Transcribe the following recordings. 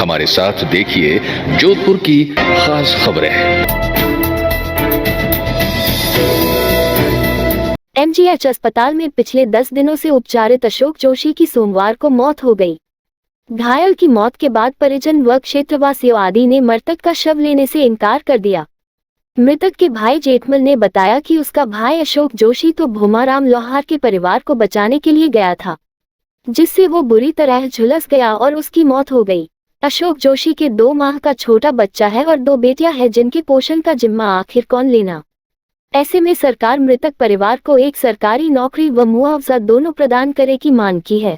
हमारे साथ देखिए जोधपुर की खास खबरें। एमजीएच अस्पताल में पिछले 10 दिनों से उपचारित अशोक जोशी की सोमवार को मौत हो गई। घायल की मौत के बाद परिजन व क्षेत्रवासियों आदि ने मृतक का शव लेने से इनकार कर दिया। मृतक के भाई जेठमल ने बताया कि उसका भाई अशोक जोशी तो भूमाराम लोहार के परिवार को बचाने के लिए गया था, जिससे वो बुरी तरह झुलस गया और उसकी मौत हो गई। अशोक जोशी के 2 माह का छोटा बच्चा है और 2 बेटियां हैं जिनके पोषण का जिम्मा आखिर कौन लेना। ऐसे में सरकार मृतक परिवार को एक सरकारी नौकरी व मुआवजा दोनों प्रदान करे की मांग की है।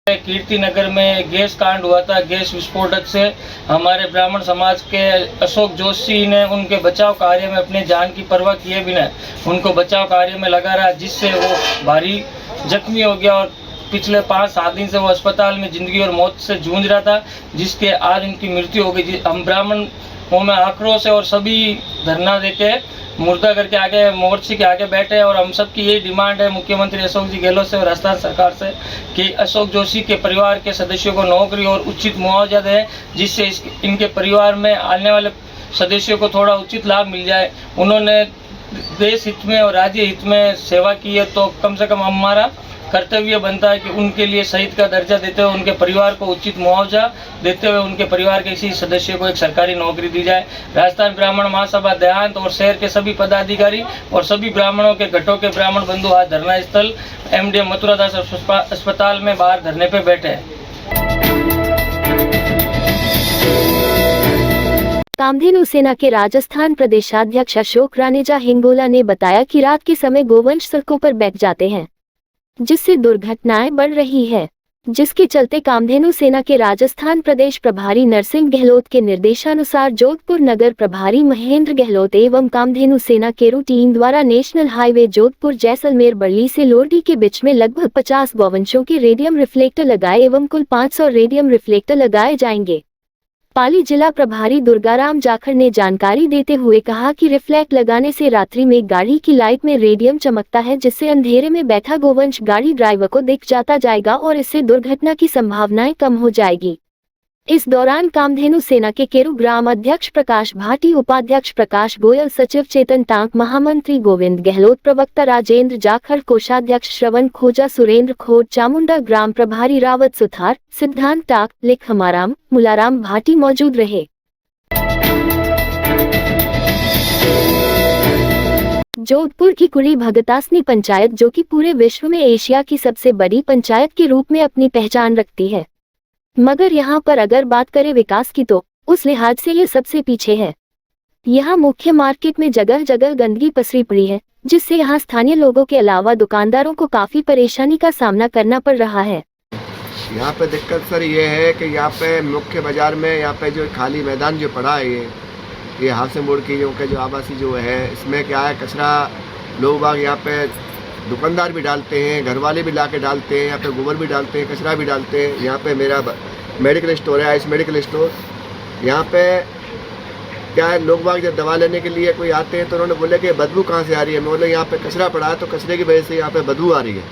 कीर्ति नगर में गैस कांड हुआ था। गैस विस्फोटक से हमारे ब्राह्मण समाज के अशोक जोशी ने उनके बचाव कार्य में अपनी जान की परवाह किए बिना उनको बचाव कार्य में लगा रहा, जिससे वो भारी जख्मी हो गया और पिछले 5-7 दिन से वो अस्पताल में जिंदगी और मौत से जूझ रहा था, जिसके आज उनकी मृत्यु हो गई। हम ब्राह्मणों में आक्रोश है और सभी धरना देके मुर्दा करके आगे मोर्चे के आगे बैठे और हम सबकी यही डिमांड है मुख्यमंत्री अशोक जी गहलोत से और राजस्थान सरकार से कि अशोक जोशी के परिवार के सदस्यों को नौकरी और उचित मुआवजा दें, जिससे इनके परिवार में आने वाले सदस्यों को थोड़ा उचित लाभ मिल जाए। उन्होंने देश हित में और राज्य हित में सेवा की है, तो कम से कम हमारा कर्तव्य बनता है कि उनके लिए शहीद का दर्जा देते हुए उनके परिवार को उचित मुआवजा देते हुए उनके परिवार के किसी सदस्य को एक सरकारी नौकरी दी जाए। राजस्थान ब्राह्मण महासभा देहांत और शहर के सभी पदाधिकारी और सभी ब्राह्मणों के घटों के ब्राह्मण बंधु आज धरना स्थल एमडीएम मथुरादास अस्पताल में बाहर धरने पे बैठे हैं। कामधेनु सेना के राजस्थान प्रदेशाध्यक्ष अशोक रानेजा हिंगोला ने बताया कि रात के समय गोवंश सड़कों पर बैठ जाते हैं, जिससे दुर्घटनाएं बढ़ रही है, जिसके चलते कामधेनु सेना के राजस्थान प्रदेश प्रभारी नरसिंह गहलोत के निर्देशानुसार जोधपुर नगर प्रभारी महेंद्र गहलोत एवं कामधेनु सेना केरू टीम द्वारा नेशनल हाईवे जोधपुर जैसलमेर बरली से लोरडी के बीच में लगभग 50 गौवंशों के रेडियम रिफ्लेक्टर लगाए एवं कुल 500 रेडियम रिफ्लेक्टर लगाए जाएंगे। पाली जिला प्रभारी दुर्गाराम जाखड़ ने जानकारी देते हुए कहा कि रिफ्लेक्ट लगाने से रात्रि में गाड़ी की लाइट में रेडियम चमकता है, जिससे अंधेरे में बैठा गोवंश गाड़ी ड्राइवर को दिख जाता जाएगा और इससे दुर्घटना की संभावनाएं कम हो जाएगी। इस दौरान कामधेनु सेना के केरू ग्राम अध्यक्ष प्रकाश भाटी, उपाध्यक्ष प्रकाश गोयल, सचिव चेतन टांक, महामंत्री गोविंद गहलोत, प्रवक्ता राजेंद्र जाखड़, कोषाध्यक्ष श्रवण खोजा, सुरेंद्र खोज, चामुंडा ग्राम प्रभारी रावत सुथार, सिद्धांत टाक, लिख हमाराम, मुलाराम भाटी मौजूद रहे। जोधपुर की कुड़ी भगतासनी पंचायत, जो कि पूरे विश्व में एशिया की सबसे बड़ी पंचायत के रूप में अपनी पहचान रखती है, मगर यहाँ पर अगर बात करें विकास की तो उस लिहाज से ये सबसे पीछे है। यहाँ मुख्य मार्केट में जगह जगह गंदगी पसरी पड़ी है, जिससे यहाँ स्थानीय लोगों के अलावा दुकानदारों को काफी परेशानी का सामना करना पड़ रहा है। यहाँ पे दिक्कत सर ये है कि यहाँ पे मुख्य बाजार में यहाँ पे जो खाली मैदान जो पड़ा है ये हादसे मोड़ की जो आवासी जो है, इसमें क्या है कचरा लोग बाग यहाँ पे दुकानदार भी डालते हैं, घर वाले भी ला के डालते हैं, यहाँ पे गोबर भी डालते हैं, कचरा भी डालते हैं। यहाँ पे मेरा मेडिकल स्टोर है, आयुष मेडिकल स्टोर। यहाँ पे क्या है लोग बाग जब दवा लेने के लिए कोई आते हैं तो उन्होंने बोले कि बदबू कहाँ से आ रही है। मैं बोले यहाँ पे कचरा पड़ा है तो कचरे की वजह से यहाँ पे बदबू आ रही है।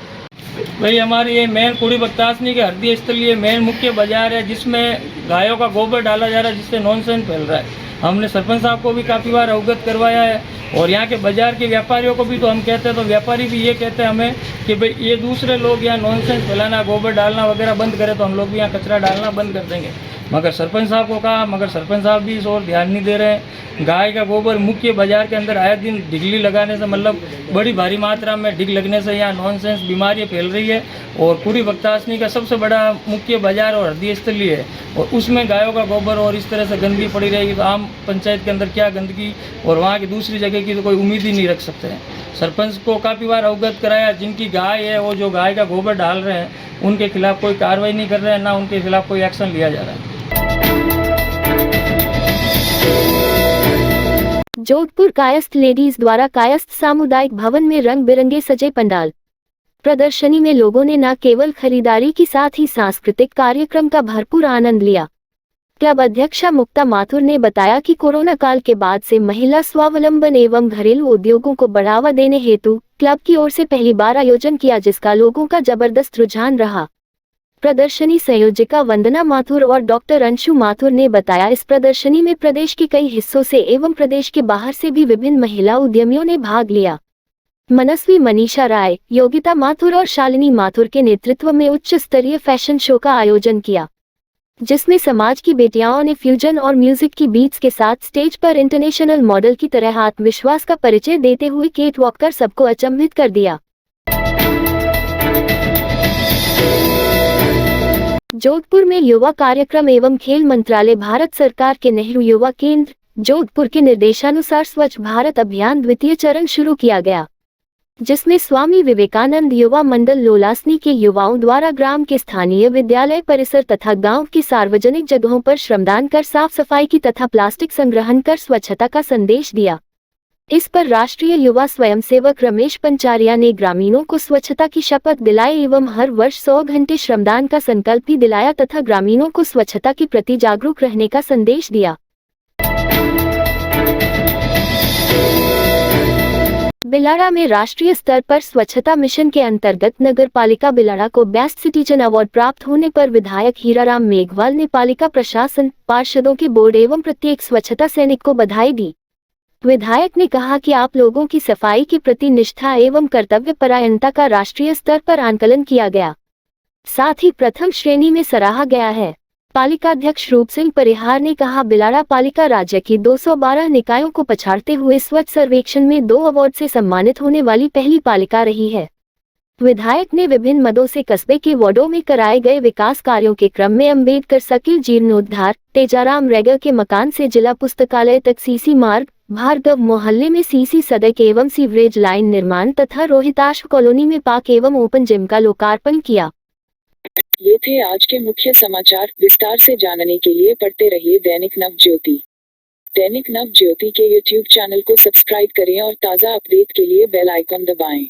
भाई हमारी ये मेन कुड़ी भगतासनी के हृदय स्थल ये मेन मुख्य बाजार है, जिसमें गायों का गोबर डाला जा रहा है, जिससे नॉनसेंस फैल रहा है। हमने सरपंच साहब को भी काफ़ी बार अवगत करवाया है और यहाँ के बाजार के व्यापारियों को भी तो हम कहते हैं, तो व्यापारी भी ये कहते हैं हमें कि भाई ये दूसरे लोग यहाँ नॉनसेंस फैलाना, गोबर डालना वगैरह बंद करें तो हम लोग भी यहाँ कचरा डालना बंद कर देंगे। मगर सरपंच साहब को कहा, मगर सरपंच साहब भी इस ओर ध्यान नहीं दे रहे हैं। गाय का गोबर मुख्य बाजार के अंदर आए दिन ढिगली लगाने से, मतलब बड़ी भारी मात्रा में ढिग लगने से यहाँ नॉनसेंस बीमारियाँ फैल रही है। और पूरी भगतासनी का सबसे बड़ा मुख्य बाजार और हृदय स्थली है, और उसमें गायों का गोबर और इस तरह से गंदगी पड़ी रहेगी तो आम पंचायत के अंदर क्या गंदगी और वहाँ की दूसरी जगह की तो कोई उम्मीद ही नहीं रख सकते हैं। सरपंच को काफ़ी बार अवगत कराया, जिनकी गाय है वो जो गाय का गोबर डाल रहे हैं उनके खिलाफ कोई कार्रवाई नहीं कर रहे हैं, ना उनके खिलाफ कोई एक्शन लिया जा रहा है। जोधपुर कायस्थ लेडीज द्वारा कायस्थ सामुदायिक भवन में रंग बिरंगे सजे पंडाल। प्रदर्शनी में लोगों ने न केवल खरीदारी के साथ ही सांस्कृतिक कार्यक्रम का भरपूर आनंद लिया। क्लब अध्यक्षा मुक्ता माथुर ने बताया कि कोरोना काल के बाद से महिला स्वावलंबन एवं घरेलू उद्योगों को बढ़ावा देने हेतु क्लब की ओर से पहली बार आयोजन किया, जिसका लोगों का जबरदस्त रुझान रहा। प्रदर्शनी संयोजिका वंदना माथुर और डॉक्टर अंशु माथुर ने बताया, इस प्रदर्शनी में प्रदेश के कई हिस्सों से एवं प्रदेश के बाहर से भी विभिन्न महिला उद्यमियों ने भाग लिया। मनस्वी, मनीषा राय, योगिता माथुर और शालिनी माथुर के नेतृत्व में उच्च स्तरीय फैशन शो का आयोजन किया, जिसमें समाज की बेटियाओं ने फ्यूजन और म्यूजिक की बीट्स के साथ स्टेज पर इंटरनेशनल मॉडल की तरह आत्मविश्वास का परिचय देते हुए केट वॉक कर सबको अचंभित कर दिया। जोधपुर में युवा कार्यक्रम एवं खेल मंत्रालय, भारत सरकार के नेहरू युवा केंद्र जोधपुर के निर्देशानुसार स्वच्छ भारत अभियान द्वितीय चरण शुरू किया गया, जिसमें स्वामी विवेकानंद युवा मंडल लोलासनी के युवाओं द्वारा ग्राम के स्थानीय विद्यालय परिसर तथा गांव की सार्वजनिक जगहों पर श्रमदान कर साफ सफाई की तथा प्लास्टिक संग्रहण कर स्वच्छता का संदेश दिया। इस पर राष्ट्रीय युवा स्वयंसेवक रमेश पंचारिया ने ग्रामीणों को स्वच्छता की शपथ दिलाई एवं हर वर्ष 100 घंटे श्रमदान का संकल्प भी दिलाया तथा ग्रामीणों को स्वच्छता के प्रति जागरूक रहने का संदेश दिया। बिलाड़ा में राष्ट्रीय स्तर पर स्वच्छता मिशन के अंतर्गत नगर पालिका बिलाड़ा को बेस्ट सिटीजन अवार्ड प्राप्त होने पर विधायक हीराराम मेघवाल ने पालिका प्रशासन, पार्षदों के बोर्ड एवं प्रत्येक स्वच्छता सैनिक को बधाई दी। विधायक ने कहा कि आप लोगों की सफाई के प्रति निष्ठा एवं कर्तव्य परायणता का राष्ट्रीय स्तर पर आंकलन किया गया, साथ ही प्रथम श्रेणी में सराहा गया है। पालिका अध्यक्ष रूप सिंह परिहार ने कहा, बिलाड़ा पालिका राज्य की 212 निकायों को पछाड़ते हुए स्वच्छ सर्वेक्षण में 2 अवार्ड से सम्मानित होने वाली पहली पालिका रही है। विधायक ने विभिन्न मदों से कस्बे के वार्डों में कराए गए विकास कार्यों के क्रम में अम्बेडकर सर्किल जीर्णोद्धार, तेजाराम रेगर के मकान से जिला पुस्तकालय तक सीसी मार्ग, भार्गव मोहल्ले में सीसी सड़क एवं सीवरेज लाइन निर्माण तथा रोहिताश्व कॉलोनी में पार्क एवं ओपन जिम का लोकार्पण किया। ये थे आज के मुख्य समाचार। विस्तार से जानने के लिए पढ़ते रहिए दैनिक नवज्योति। दैनिक नवज्योति के YouTube चैनल को सब्सक्राइब करें और ताज़ा अपडेट के लिए बेल आइकन दबाएं।